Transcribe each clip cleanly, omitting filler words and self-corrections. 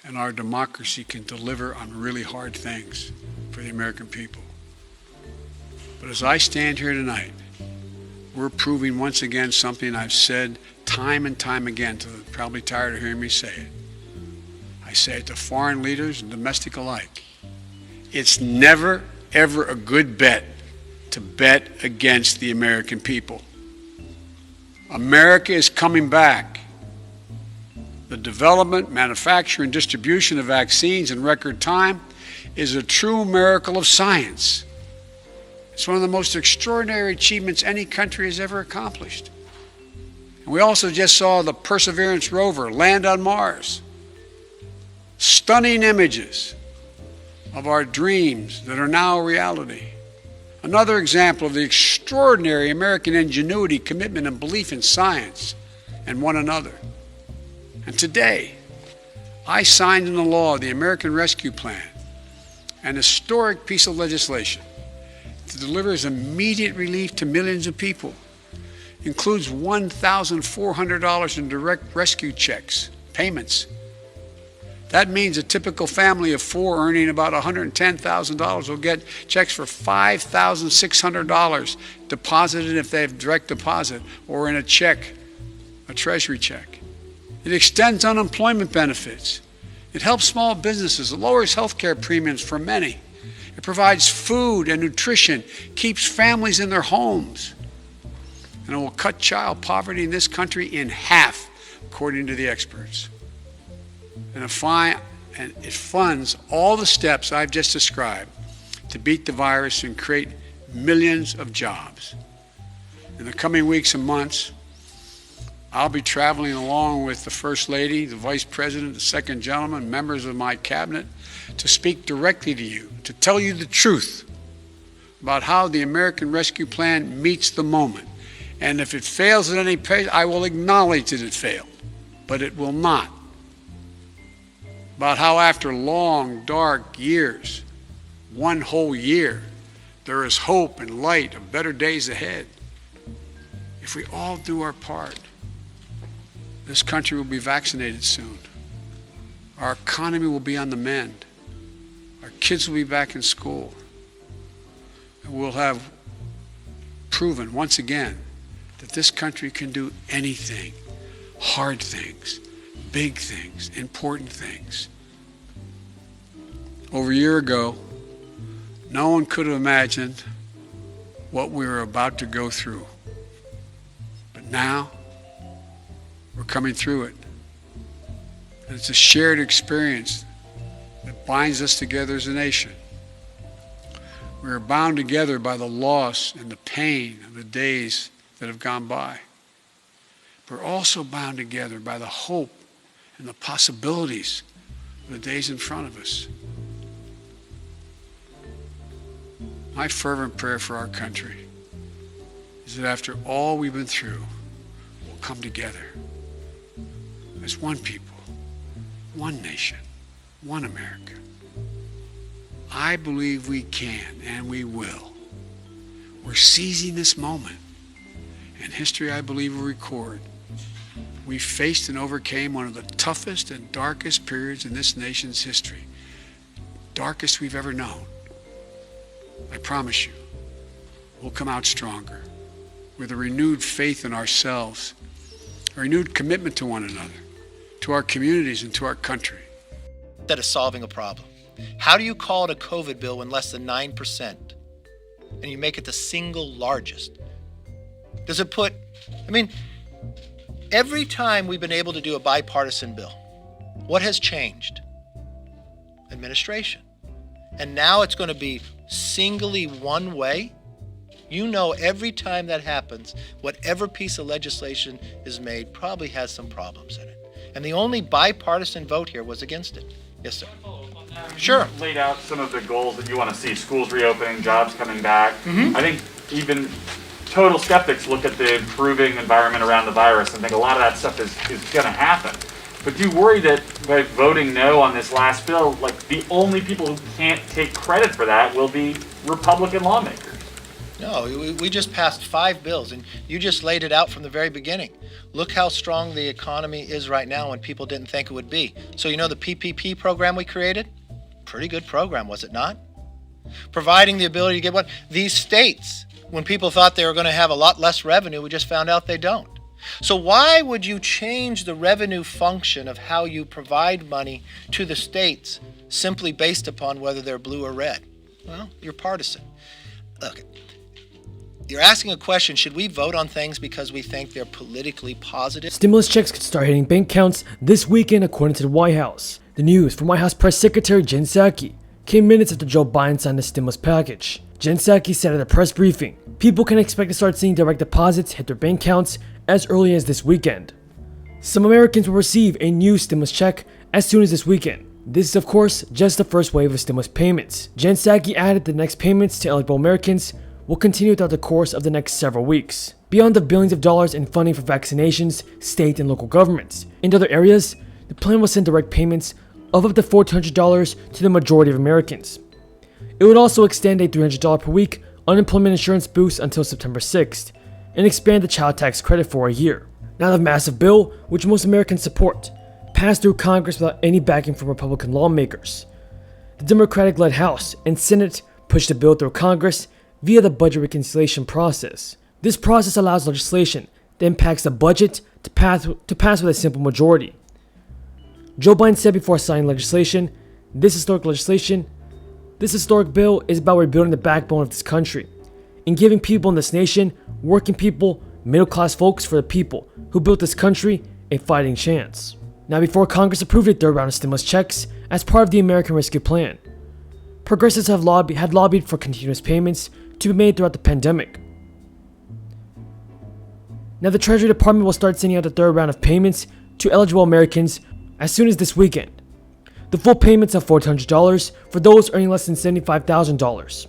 and our democracy can deliver on really hard things for the American people. But as I stand here tonight, we're proving once again something I've said time and time again to the probably tired of hearing me say it. I say it to foreign leaders and domestic alike. It's never, ever a good bet to bet against the American people. America is coming back. The development, manufacture, and distribution of vaccines in record time is a true miracle of science. It's one of the most extraordinary achievements any country has ever accomplished. And we also just saw the Perseverance rover land on Mars. Stunning images of our dreams that are now a reality. Another example of the extraordinary American ingenuity, commitment, and belief in science and one another. And today, I signed into law the American Rescue Plan, an historic piece of legislation that delivers immediate relief to millions of people. Includes $1,400 in direct rescue checks, payments. That means a typical family of four earning about $110,000 will get checks for $5,600 deposited if they have direct deposit or in a check, a treasury check. It extends unemployment benefits. It helps small businesses. It lowers health care premiums for many. It provides food and nutrition, keeps families in their homes. And it will cut child poverty in this country in half, according to the experts. And it funds all the steps I've just described to beat the virus and create millions of jobs. In the coming weeks and months, I'll be traveling along with the First Lady, the Vice President, the Second Gentleman, members of my cabinet, to speak directly to you, to tell you the truth about how the American Rescue Plan meets the moment. And if it fails at any pace, I will acknowledge that it failed, but it will not. About how after long, dark years, one whole year, there is hope and light of better days ahead. If we all do our part, this country will be vaccinated soon. Our economy will be on the mend. Our kids will be back in school. And we'll have proven once again that this country can do anything, hard things, big things, important things. Over a year ago, no one could have imagined what we were about to go through. But now, we're coming through it. And it's a shared experience that binds us together as a nation. We are bound together by the loss and the pain of the days that have gone by. We're also bound together by the hope and the possibilities of the days in front of us. My fervent prayer for our country is that after all we've been through, we'll come together as one people, one nation, one America. I believe we can and we will. We're seizing this moment. And history, I believe, will record. We faced and overcame one of the toughest and darkest periods in this nation's history. Darkest we've ever known. I promise you, we'll come out stronger with a renewed faith in ourselves, a renewed commitment to one another, to our communities and to our country. That is solving a problem. How do you call it a COVID bill when less than 9%? And you make it the single largest? Does it put, every time we've been able to do a bipartisan bill, what has changed? Administration. And now it's going to be singly one way. You know, every time that happens, whatever piece of legislation is made probably has some problems in it. And the only bipartisan vote here was against it. Yes, sir. Sure. You laid out some of the goals that you want to see: schools reopening, jobs coming back. I think even total skeptics look at the improving environment around the virus and think a lot of that stuff is going to happen. But do you worry that by voting no on this last bill, like the only people who can't take credit for that will be Republican lawmakers? No, we just passed 5 bills, and you just laid it out from the very beginning. Look how strong the economy is right now when people didn't think it would be. So you know the PPP program we created? Pretty good program, was it not? Providing the ability to get one. These states, when people thought they were going to have a lot less revenue, we just found out they don't. So why would you change the revenue function of how you provide money to the states simply based upon whether they're blue or red? Well, you're partisan. Look, you're asking a question, should we vote on things because we think they're politically positive? Stimulus checks could start hitting bank accounts this weekend, according to the White House. The news from White House Press Secretary Jen Psaki came minutes after Joe Biden signed the stimulus package. Jen Psaki said at a press briefing, people can expect to start seeing direct deposits hit their bank accounts as early as this weekend. Some Americans will receive a new stimulus check as soon as this weekend. This is of course just the first wave of stimulus payments. Jen Psaki added the next payments to eligible Americans will continue throughout the course of the next several weeks. Beyond the billions of dollars in funding for vaccinations, state and local governments, in other areas, the plan will send direct payments of up to $1,400 to the majority of Americans. It would also extend a $300 per week unemployment insurance boost until September 6th, and expand the child tax credit for a year. Now the massive bill, which most Americans support, passed through Congress without any backing from Republican lawmakers. The Democratic-led House and Senate pushed the bill through Congress via the budget reconciliation process. This process allows legislation that impacts the budget to pass with a simple majority. Joe Biden said before signing legislation, this historic bill is about rebuilding the backbone of this country and giving people in this nation, working people, middle-class folks for the people who built this country, a fighting chance. Now, before Congress approved a third round of stimulus checks as part of the American Rescue Plan, progressives had lobbied for continuous payments to be made throughout the pandemic. Now, the Treasury Department will start sending out the third round of payments to eligible Americans as soon as this weekend. The full payments of $1,400 for those earning less than $75,000.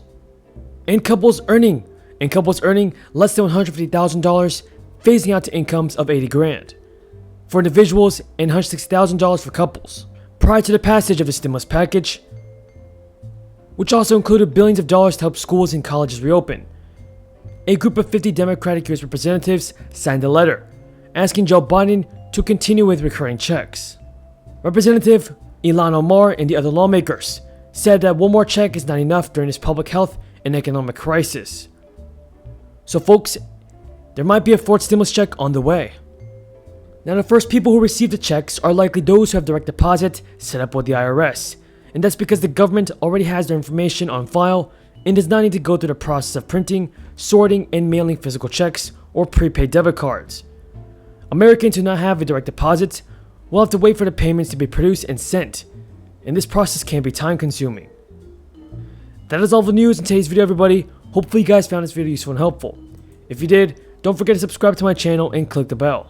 And couples earning less than $150,000, phasing out to incomes of $80,000 for individuals and $160,000 for couples. Prior to the passage of the stimulus package, which also included billions of dollars to help schools and colleges reopen, a group of 50 Democratic U.S. representatives signed a letter asking Joe Biden to continue with recurring checks. Representative Ilhan Omar and the other lawmakers said that one more check is not enough during this public health and economic crisis. So folks, there might be a fourth stimulus check on the way. Now the first people who receive the checks are likely those who have direct deposit set up with the IRS, and that's because the government already has their information on file and does not need to go through the process of printing, sorting, and mailing physical checks or prepaid debit cards. Americans who do not have a direct deposit will have to wait for the payments to be produced and sent, and this process can be time consuming. That is all the news in today's video, everybody. Hopefully you guys found this video useful and helpful. If you did, don't forget to subscribe to my channel and click the bell.